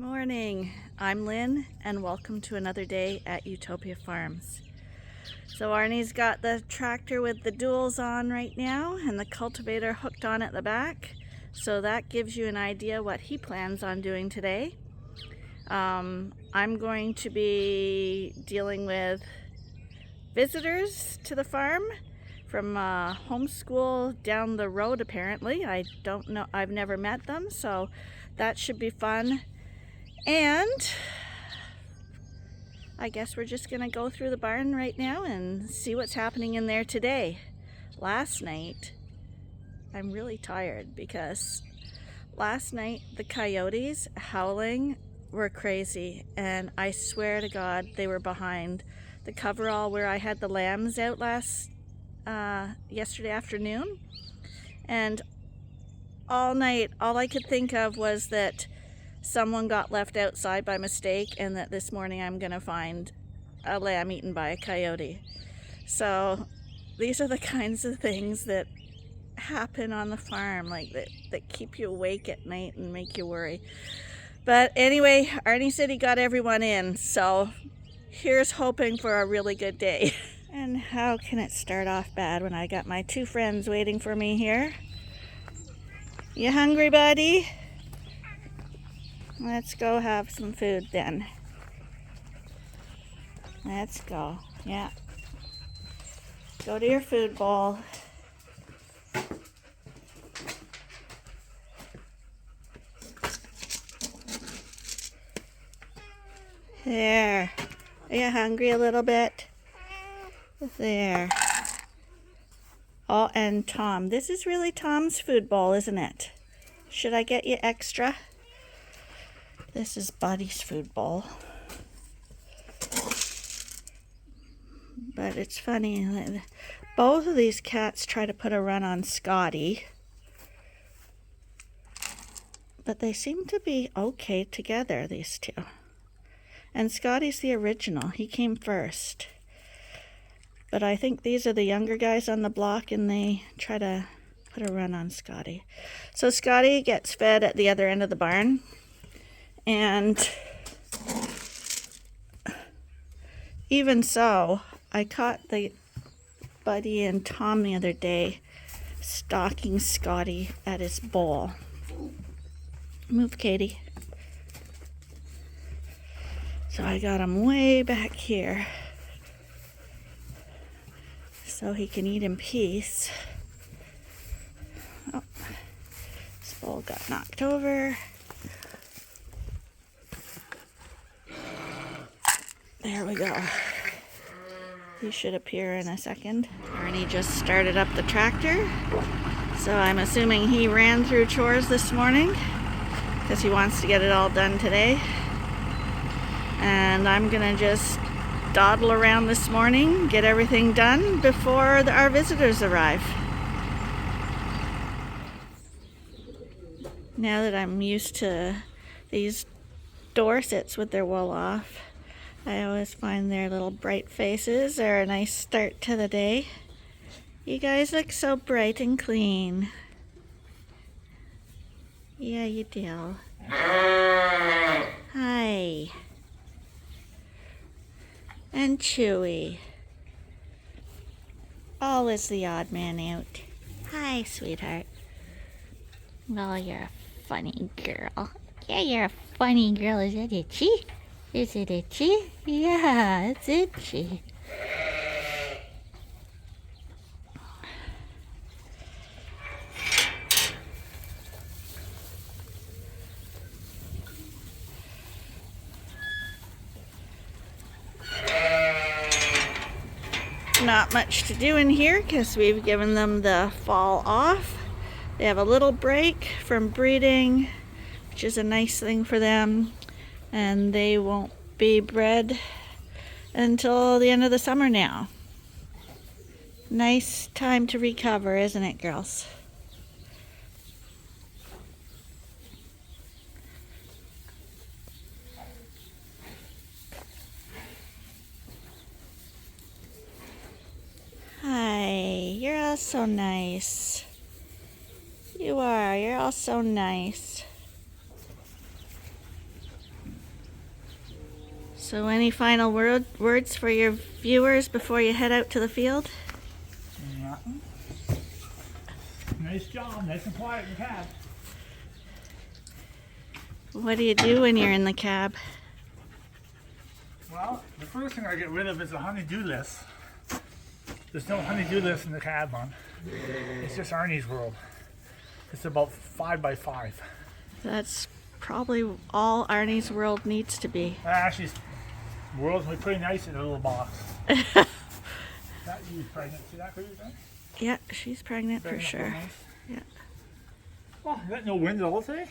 Morning, I'm Lynn and welcome to another day at Ewetopia Farms. So Arnie's got the tractor with the duals on right now and the cultivator hooked on at the back. So that gives you an idea what he plans on doing today. I'm going to be dealing with visitors to the farm from homeschool down the road apparently. I don't know, I've never met them, so that should be fun. And I guess we're just gonna go through the barn right now and see what's happening in there today. Last night, I'm really tired because last night the coyotes howling were crazy, and I swear to God they were behind the coverall where I had the lambs out yesterday afternoon. And all night, all I could think of was that someone got left outside by mistake and that this morning I'm gonna find a lamb eaten by a coyote. So these are the kinds of things that happen on the farm, like that keep you awake at night and make you worry. But anyway, Arnie said he got everyone in, so here's hoping for a really good day. And how can it start off bad when I got my two friends waiting for me here? You hungry, buddy? Let's go have some food then. Let's go. Yeah. Go to your food bowl. There. Are you hungry a little bit? There. Oh, and Tom. This is really Tom's food bowl, isn't it? Should I get you extra? This is Buddy's food bowl. But it's funny, both of these cats try to put a run on Scotty. But they seem to be okay together, these two. And Scotty's the original, he came first. But I think these are the younger guys on the block and they try to put a run on Scotty. So Scotty gets fed at the other end of the barn. And even so, I caught the Buddy and Tom the other day stalking Scotty at his bowl. Move, Katie. So I got him way back here so he can eat in peace. Oh, this bowl got knocked over. There we go. He should appear in a second. Arnie just started up the tractor, so I'm assuming he ran through chores this morning because he wants to get it all done today. And I'm gonna just dawdle around this morning, get everything done before our visitors arrive. Now that I'm used to these Dorsets with their wool off, I always find their little bright faces are a nice start to the day. You guys look so bright and clean. Yeah, you do. Hi. And Chewy. Always the odd man out. Hi, sweetheart. Well, you're a funny girl. Yeah, you're a funny girl. Is it itchy? Is it itchy? Yeah, it's itchy. Not much to do in here because we've given them the fall off. They have a little break from breeding, which is a nice thing for them. And they won't be bred until the end of the summer now. Nice time to recover, isn't it, girls? Hi, you're all so nice. You are, you're all so nice. So any final words for your viewers before you head out to the field? Nothing. Nice job, nice and quiet in the cab. What do you do when you're in the cab? Well, the first thing I get rid of is the honey-do list. There's no honey-do list in the cab one. It's just Arnie's world. It's about 5 by 5. That's probably all Arnie's world needs to be. Actually, the world's pretty nice in a little box. That you's pregnant. See that for you, then? Yeah, she's pregnant for sure. Nice. Yeah. Well, you got no wind all today?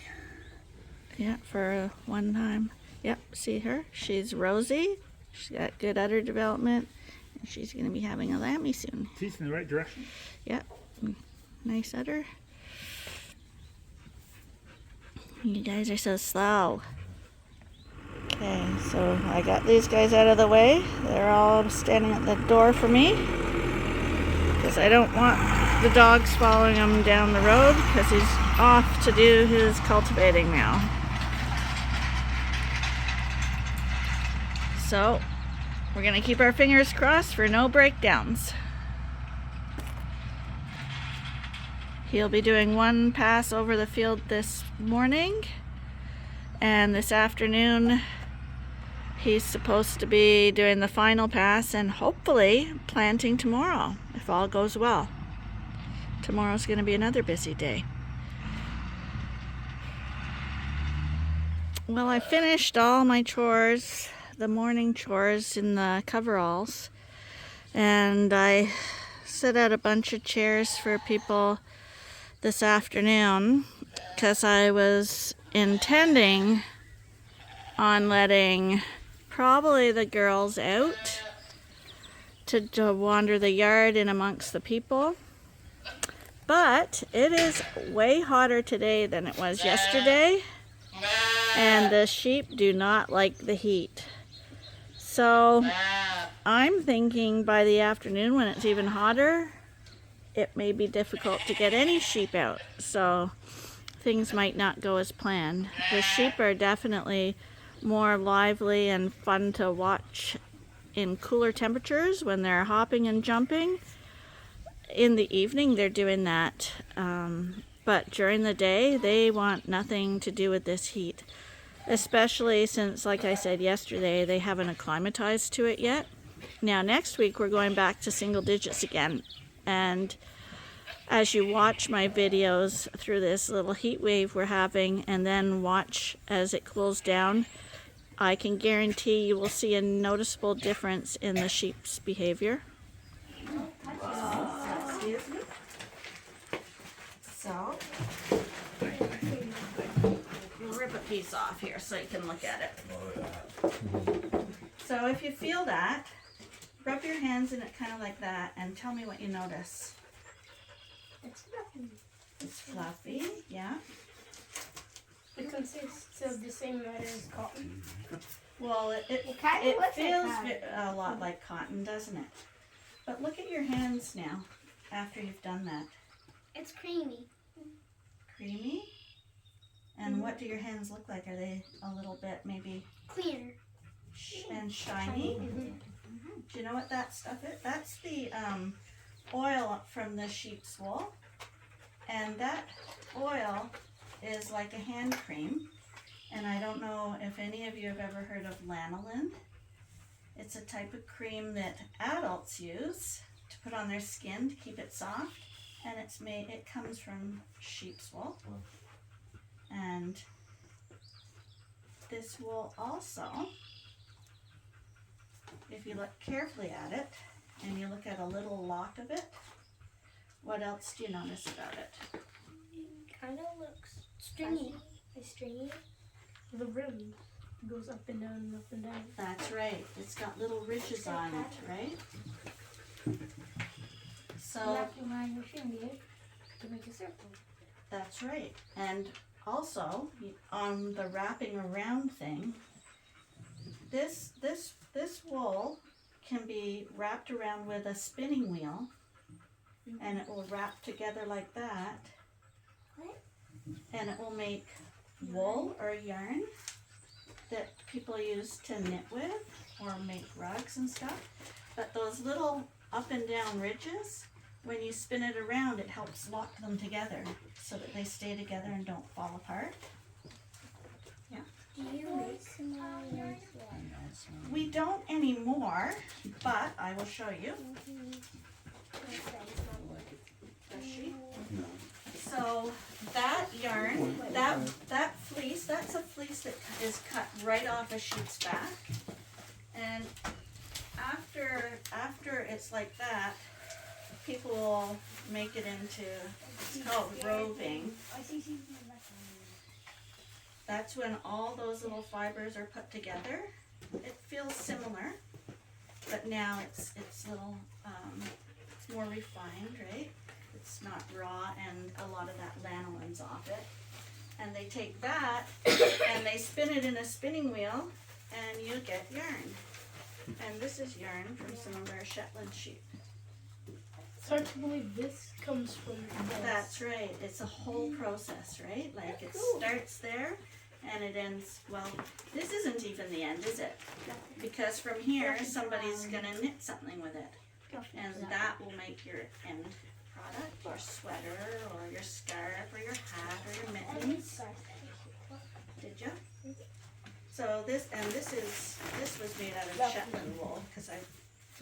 Yeah, for one time. Yep, see her? She's rosy. She's got good udder development. And she's going to be having a lammy soon. Teeth in the right direction. Yep. Nice udder. You guys are so slow. Okay, so I got these guys out of the way. They're all standing at the door for me. Because I don't want the dogs following him down the road because he's off to do his cultivating now. So, we're going to keep our fingers crossed for no breakdowns. He'll be doing one pass over the field this morning, and this afternoon he's supposed to be doing the final pass and hopefully planting tomorrow, if all goes well. Tomorrow's going to be another busy day. Well, I finished all my chores, the morning chores in the coveralls, and I set out a bunch of chairs for people this afternoon because I was intending on letting probably the girls out to wander the yard in amongst the people. But it is way hotter today than it was yesterday, and the sheep do not like the heat. So I'm thinking by the afternoon when it's even hotter, it may be difficult to get any sheep out. So things might not go as planned. The sheep are definitely more lively and fun to watch in cooler temperatures when they're hopping and jumping. In the evening they're doing that, but during the day they want nothing to do with this heat, especially since, like I said yesterday, they haven't acclimatized to it yet. Now next week we're going back to single digits again, and as you watch my videos through this little heat wave we're having and then watch as it cools down, I can guarantee you will see a noticeable difference in the sheep's behavior. Excuse me. So, we'll rip a piece off here so you can look at it. So if you feel that, rub your hands in it kind of like that and tell me what you notice. It's fluffy. It's fluffy, yeah. It consists of the same matter as cotton. Well, it kind of looks feels like a lot like cotton, doesn't it? But look at your hands now after you've done that. It's creamy. Creamy? And what do your hands look like? Are they a little bit maybe Clear. and shiny? Do you know what that stuff is? That's the oil from the sheep's wool, and that oil is like a hand cream, and I don't know if any of you have ever heard of lanolin. It's a type of cream that adults use to put on their skin to keep it soft, and it comes from sheep's wool. And this wool also, if you look carefully at it and you look at a little lock of it, what else do you notice about it? Kind of looks stringy. It's stringy. The rim goes up and down and up and down. That's right. It's got little ridges on it, right? So Wrap around your finger to make a circle. that's right. And also on the wrapping around thing, this wool can be wrapped around with a spinning wheel, and it will wrap together like that. What? And it will make wool or yarn. that people use to knit with or make rugs and stuff. But those little up and down ridges, when you spin it around, it helps lock them together so that they stay together and don't fall apart. Do you make small yarns? We don't anymore, but I will show you. Does she? So that yarn, that fleece, that's a fleece that is cut right off a sheep's back. And after it's like that, people will make it into, it's called roving. That's when all those little fibers are put together. It feels similar, but now it's little, it's more refined, right? It's not raw, and a lot of that lanoline's off it. And they take that and they spin it in a spinning wheel, and you get yarn. And this is yarn from some of our Shetland sheep. It's hard to believe this comes from this. That's right. It's a whole process, right? Like it starts there and it ends, well, this isn't even the end, is it? Because from here, somebody's gonna knit something with it. And that will make your end product, your sweater, or your scarf, or your hat, or your mittens. Did you? So this was made out of Shetland wool, because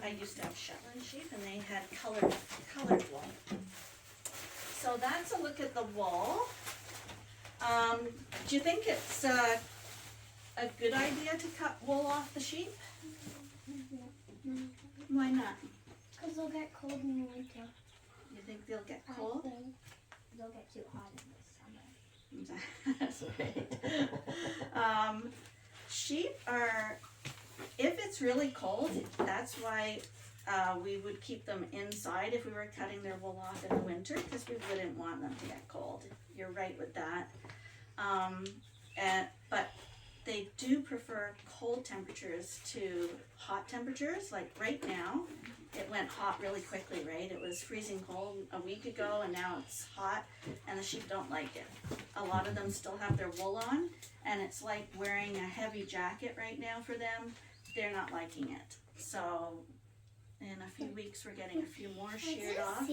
I used to have Shetland sheep, and they had colored wool. So that's a look at the wool. Do you think it's a good idea to cut wool off the sheep? Why not? Because they'll get cold in the winter. You think they'll get cold? I think they'll get too hot in the summer. That's right. Sheep are, if it's really cold, that's why we would keep them inside if we were cutting their wool off in the winter, because we wouldn't want them to get cold. You're right with that. But they do prefer cold temperatures to hot temperatures. Like right now, it went hot really quickly, right? It was freezing cold a week ago, and now it's hot, and the sheep don't like it. A lot of them still have their wool on, and it's like wearing a heavy jacket right now for them. They're not liking it. So in a few weeks, we're getting a few more sheared off.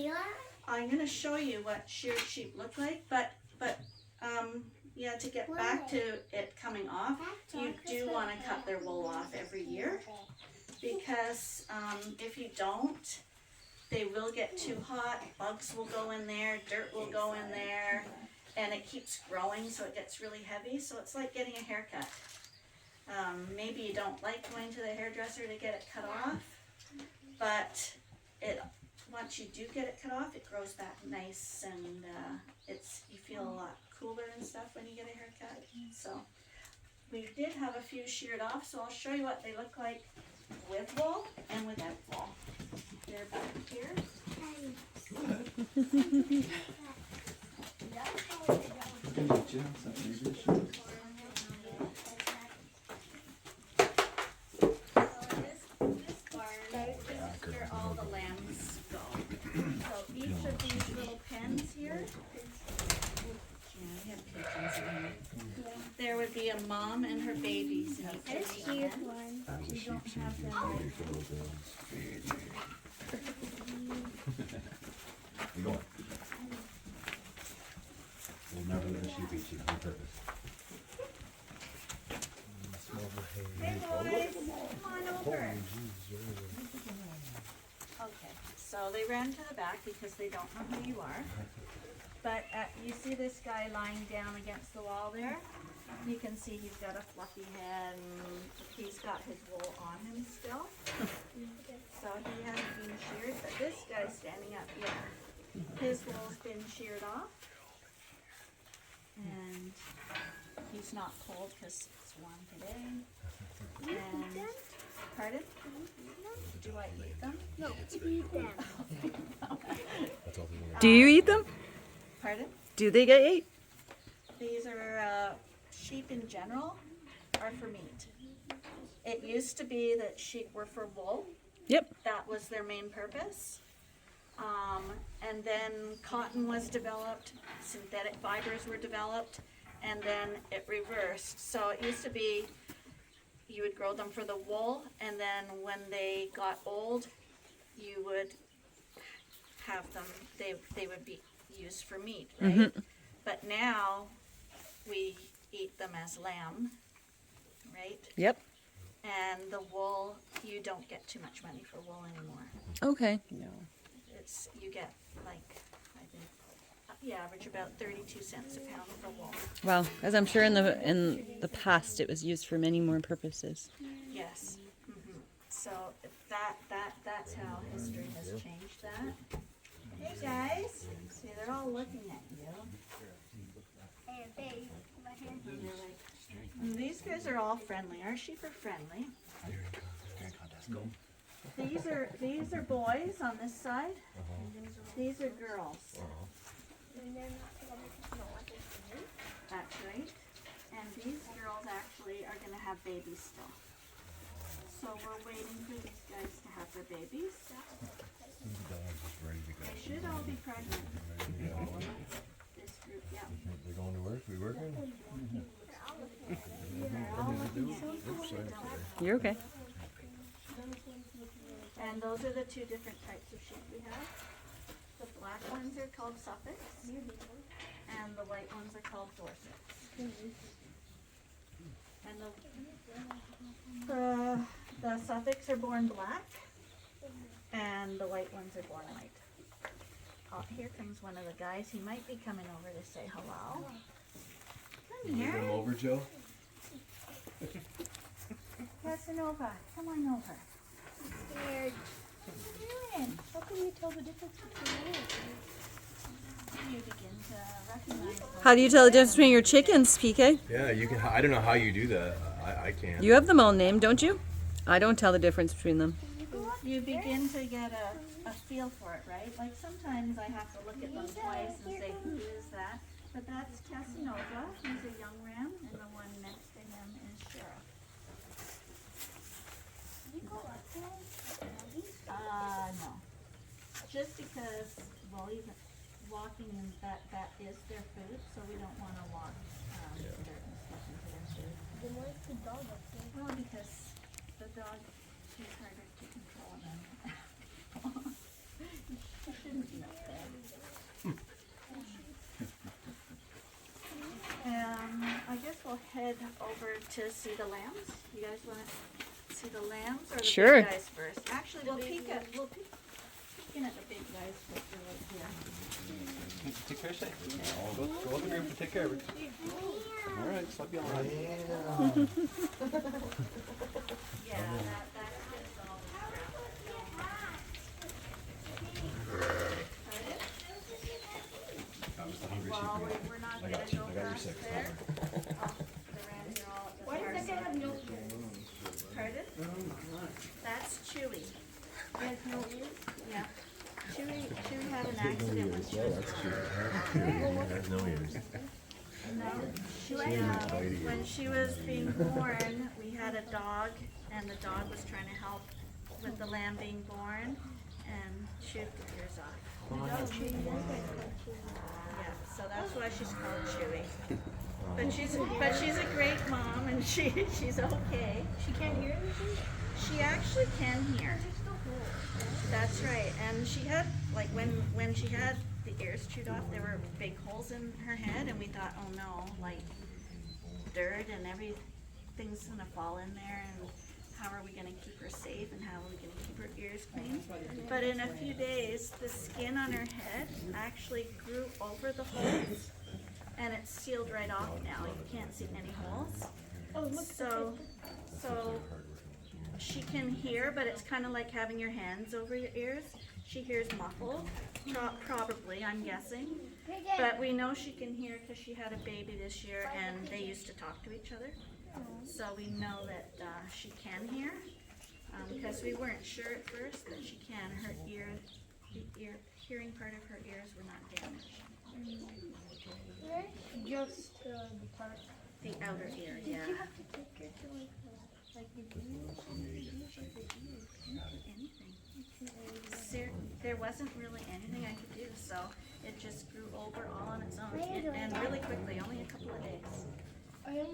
I'm going to show you what sheared sheep look like, but yeah, to get back to it coming off, you do want to cut their wool off every year, because if you don't, they will get too hot, bugs will go in there, dirt will go in there, and it keeps growing, so it gets really heavy. So it's like getting a haircut. Maybe you don't like going to the hairdresser to get it cut off, but once you do get it cut off, it grows back nice, and you feel a lot cooler and stuff when you get a haircut. So we did have a few sheared off, so I'll show you what they look like with wool and without wool. They're back here. Where all the lambs go. So each of these little pens here, we have pigeons in here. There would be a mom and her babies in each of these pens. We don't have them right You going? We'll never let a sheep eat sheep on purpose. Hey boys, come on over. Okay, so they ran to the back because they don't know who you are. But you see this guy lying down against the wall there? You can see he's got a fluffy head, and he's got his wool on him still. So he hasn't been sheared, but this guy's standing up here. His wool's been sheared off. And he's not cold because it's warm today. And, pardon? Do I eat them? No, eat them. Do you eat them? Pardon? Do they get ate? These are sheep in general are for meat. It used to be that sheep were for wool. Yep. That was their main purpose. And then cotton was developed, synthetic fibers were developed, and then it reversed. So it used to be you would grow them for the wool, and then when they got old, you would have them, they would be used for meat, right? But now we eat them as lamb, right? Yep. And the wool, you don't get too much money for wool anymore. Okay. It's, you get like, I think, you average about 32 cents a pound for wool. Wow. As I'm sure in the past it was used for many more purposes. Yes. So that's how history has changed that. Hey guys, see, they're all looking at you. And they're like, these guys are all friendly. Our sheep are friendly. These are boys on this side. These are girls. That's right. And these girls actually are going to have babies still. So we're waiting for these guys to have their babies. They should all be pregnant. This group, yeah. They're going to work? We working? They're all looking at me. You're okay. And those are the two different types of sheep we have. The black ones are called Suffolks, and the white ones are called Dorsets. And the Suffolks are born black, and the white ones are born white. Oh, here comes one of the guys. He might be coming over to say hello. Come You here. come over, Joe? Casanova, come on over. Scared. What are you doing? How can you tell the difference between them? You begin to recognize them. How do you tell the difference between your chickens, PK? Yeah, you can. I don't know how you do that. I can't. You have them all named, don't you? I don't tell the difference between them. You begin to get a feel for it, right? Like sometimes I have to look at them twice and say, who is that? But that's Casanova. He's a young ram, and the one next to him is Sheriff. No. Just because, well, even walking in that is their food, so we don't want to walk dirt and stuff into their food. Then where's the dog up there? Well, because the dog is harder to control than she shouldn't be up there. I guess we'll head over to see the lambs. You guys want to see the lambs or the Sure. big guys first? Actually, we'll peek in at the big guys first. They're right here. Take care, Shay. Go up in here and take care of it. All right, slap you on. Yeah, that's just all That was the hungry Well, sheep. we're not I gonna got two. go I got your past six. there. The rams are all at the Why far does that guy side. have no ears? Pardon? That's Chewy. He has no ears? Yeah. Chewy had an accident when she was There's no ears. No, when she was being born, we had a dog, and the dog was trying to help with the lamb being born, and shaved the ears off. Yeah, so that's why she's called Chewy. But she's a great mom, and she's okay. She can't hear anything? She actually can hear. That's right, and she had, like, when she had the ears chewed off, there were big holes in her head, and we thought, oh no, like, dirt and everything's gonna fall in there, and how are we gonna keep her safe, and how are we gonna keep her ears clean? But in a few days, the skin on her head actually grew over the holes, and it's sealed right off now. You can't see any holes. Oh, look. So she can hear, but it's kind of like having your hands over your ears. She hears muffled, probably, I'm guessing. But we know she can hear because she had a baby this year and they used to talk to each other. So we know that she can hear because we weren't sure at first that she can. Her hearing part of her ears were not damaged. Just the part. The outer ear, yeah. Did you have to take her to did you Anything. There wasn't really anything I could do, so it just grew over all on its own, and really quickly, only a couple of days. I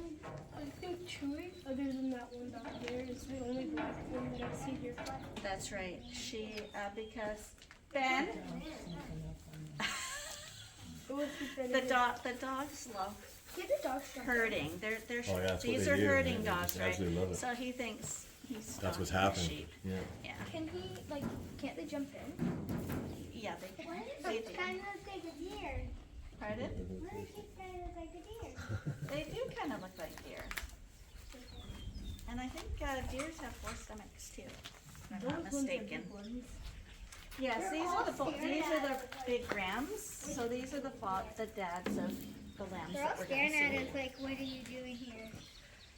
think Chewy, other than that one down there, is the only black one that I see here. That's right. She, because Ben, the dogs love Get the dog stuff. herding. They're Oh, yeah, that's what these they are do, herding man. They dogs, just right? absolutely love it. So he thinks he's That's what's stalking happening. sheep. Yeah. Yeah, Can he, like, can't they jump in? yeah, they Why do. does it kind of look like a deer? Pardon? Why does it kind of look like a deer? They do kind of look like deer. And I think deers have 4 stomachs too, if I'm not mistaken. Yes, these are the big rams. So these are the dads of the lambs They're all that we're staring going at to us like, what are you doing here?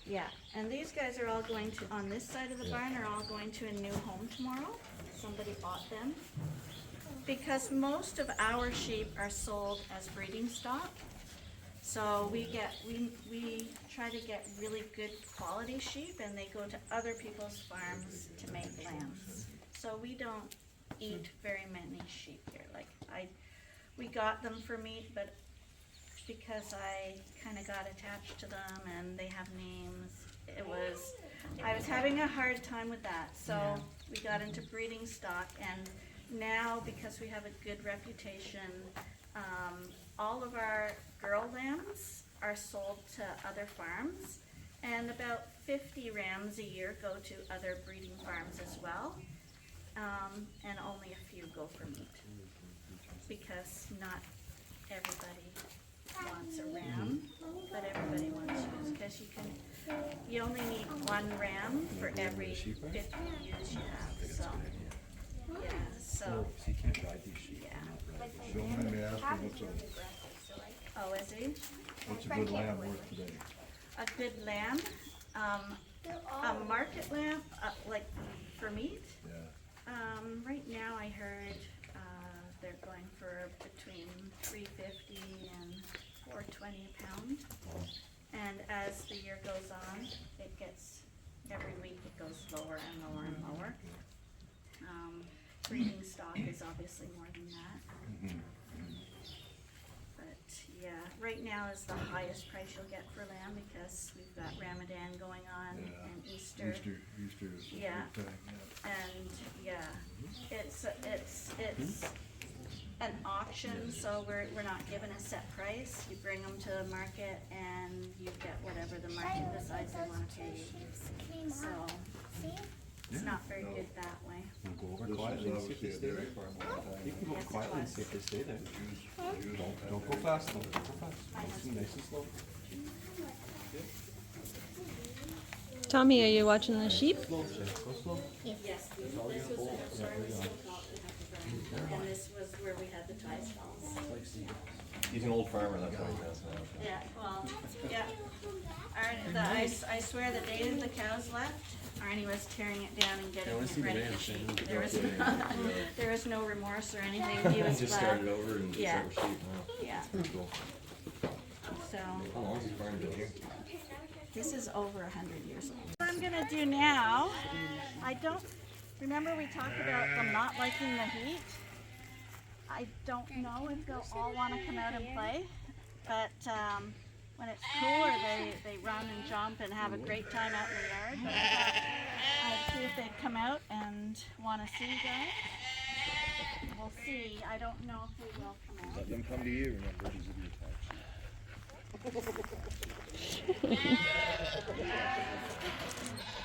Yeah, and these guys are all going to, on this side of the barn, are all going to a new home tomorrow. Somebody bought them. Because most of our sheep are sold as breeding stock. So we try to get really good quality sheep, and they go to other people's farms to make lambs. So we don't eat very many sheep here. Like we got them for meat, but because I kind of got attached to them and they have names, I was having a hard time with that. So we got into breeding stock, and now because we have a good reputation, all of our girl lambs are sold to other farms, and about 50 rams a year go to other breeding farms as well, and only a few go for meat, because not everybody wants a ram, but everybody wants ewes, because you only need 1 ram for every 50 ewes you have, so, yeah, so, So you can't ride these sheep. yeah. So let me ask you, Oh, is he? what's a good lamb worth today? A good lamb, a market lamb, like for meat. Yeah. Right now I heard they're going for between $3.50 and $4.20 a pound. And as the year goes on, every week it goes lower and lower and lower. Breeding stock is obviously more than that. But yeah, right now is the highest price you'll get for lamb, because we've got Ramadan going on and Easter. Easter is a Yeah. big thing, yeah. And yeah, it's an auction, so we're not given a set price. You bring them to the market and you get whatever the market decides they want to pay you. So it's not very good that way. We'll go over This quietly is and see if they obviously a stay dairy there. farm all the time. You can go Yes, it quietly and was. see if they stay there. Use Don't go fast though, don't go fast. Nice and slow. Tommy, are you watching the sheep? Slow, Shay. Go slow. Yes, this was the sorry, we still thought we had the ground. And this was where we had the tie stalls. He's an old farmer, that's why he's asking that. Yeah, well, yeah. I swear the day the cows left, Arnie was tearing it down and getting it ready to sheep. There was no remorse or anything. He was Just glad. started over and Yeah. start with sheep. Wow. Yeah, Cool. so How long has he farmed been here? this is over 100 years old. What I'm gonna do now, I don't, remember we talked about them not liking the heat? I don't know if they'll all wanna come out and play, but when it's cooler, they run and jump and have a great time out in the yard. But I thought I'd see if they'd come out and wanna see you guys. We'll see, I don't know if they will come out. Let them come to you, remember.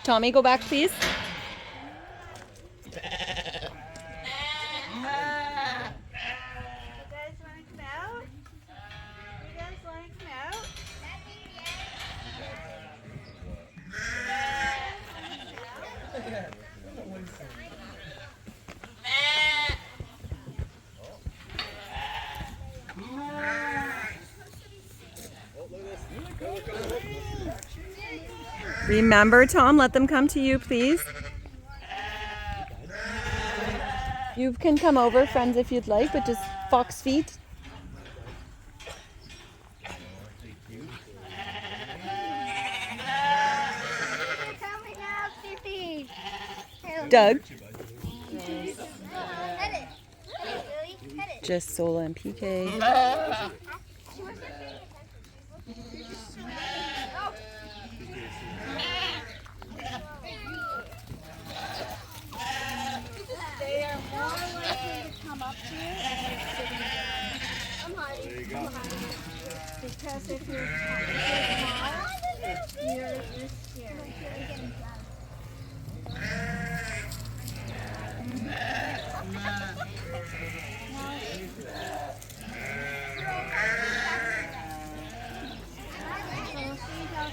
Tommy, go back, please. You guys wanna come out? You guys wanna come out? Remember, Tom, let them come to you, please. You can come over, friends, if you'd like, but just fox feet. Coming out, Fifi. Doug, Head it. Head it, Lily. Head it. just Sola and PK. She wasn't paying attention. Oh, because if you're small, you're scared.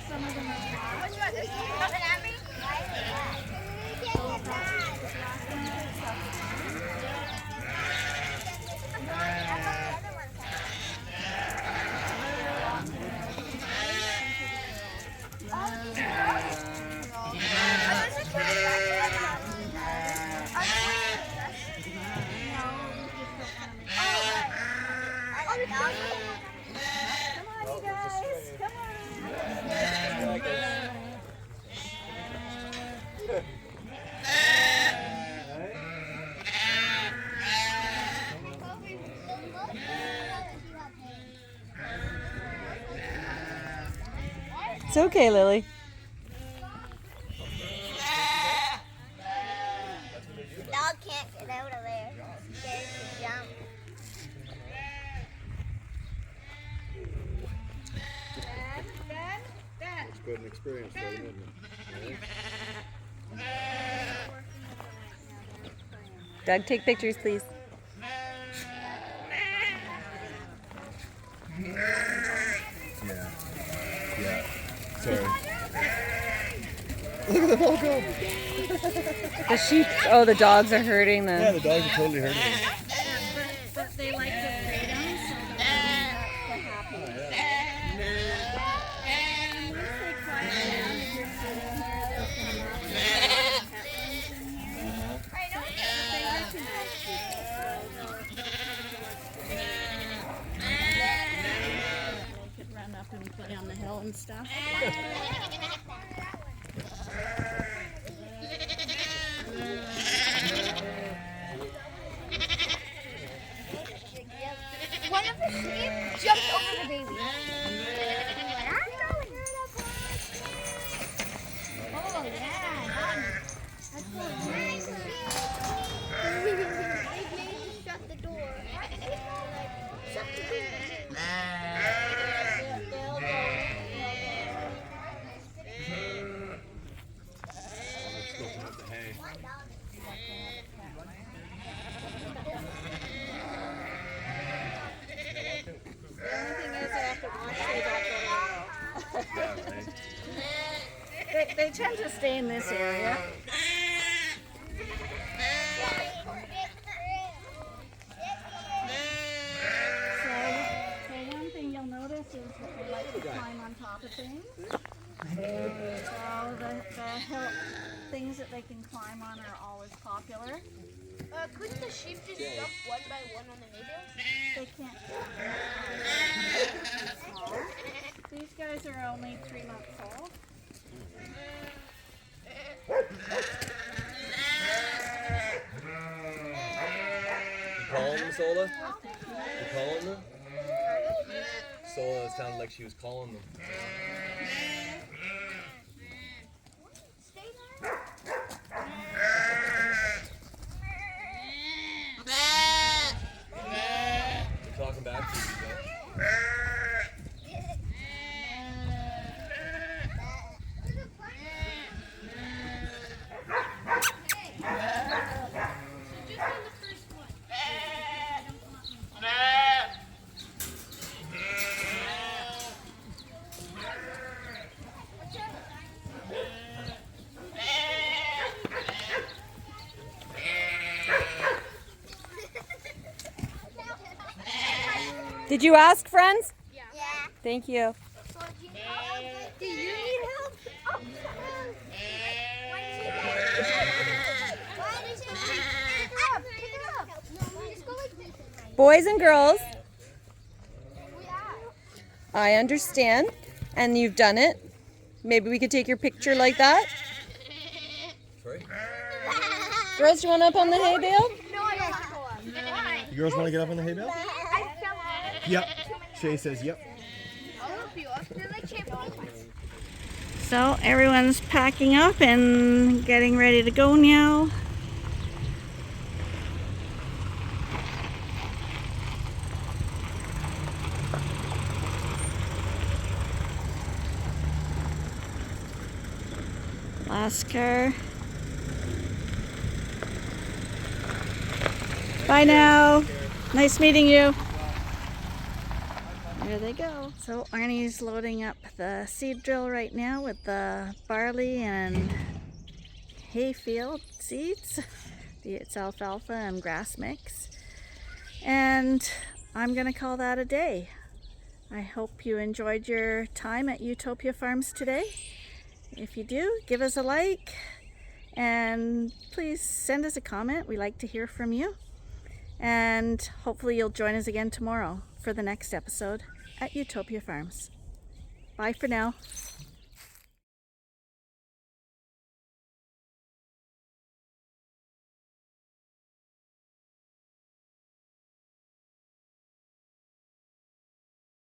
Some of them are Coming at me? It's okay, Lily. Dog can't get out of there. He's scared to jump. It's quite an experience, though, isn't it? Doug, take pictures, please. Yeah. Yeah. Sorry. Look at them all go. The sheep. Oh, the dogs are hurting them. Yeah, the dogs are totally hurting them. but they like to freedom, so they're happy. Once they quiet down, if you're sitting there, they'll come up and have pets in here. They recognize people, they could run up and play on the hill and stuff. One of the sheep jumped over the baby. Oh yeah, that's so nice. Shut the door. Shut the door. They tend to stay in this area. So one thing you'll notice is that they like to climb on top of things. So the hill things that they can climb on are always popular. Couldn't the sheep just jump one by one on the hay bales? They can't. These guys are only 3 months old. You calling them, Sola? You calling them? Sola sounded like she was calling them. You're talking back to you, guys. Did you ask, friends? Yeah. Thank you. Do you need help? Oh, pick it up. Just go like this. Boys and girls, We are. I understand. And you've done it. Maybe we could take your picture like that. Sorry? Girls, do you want up on the hay bale? No, I don't want to go on. Why? You girls want to get up on the hay bale? I fell off. Yep. Shay says yep. I'll help you up. They're like chaperones. So everyone's packing up and getting ready to go now. Last car. Bye now. Nice meeting you. There they go. So Arnie's loading up the seed drill right now with the barley and hayfield seeds. It's alfalfa and grass mix. And I'm gonna call that a day. I hope you enjoyed your time at Ewetopia Farms today. If you do, give us a like and please send us a comment. We like to hear from you. And hopefully you'll join us again tomorrow for the next episode at Ewetopia Farms. Bye for now.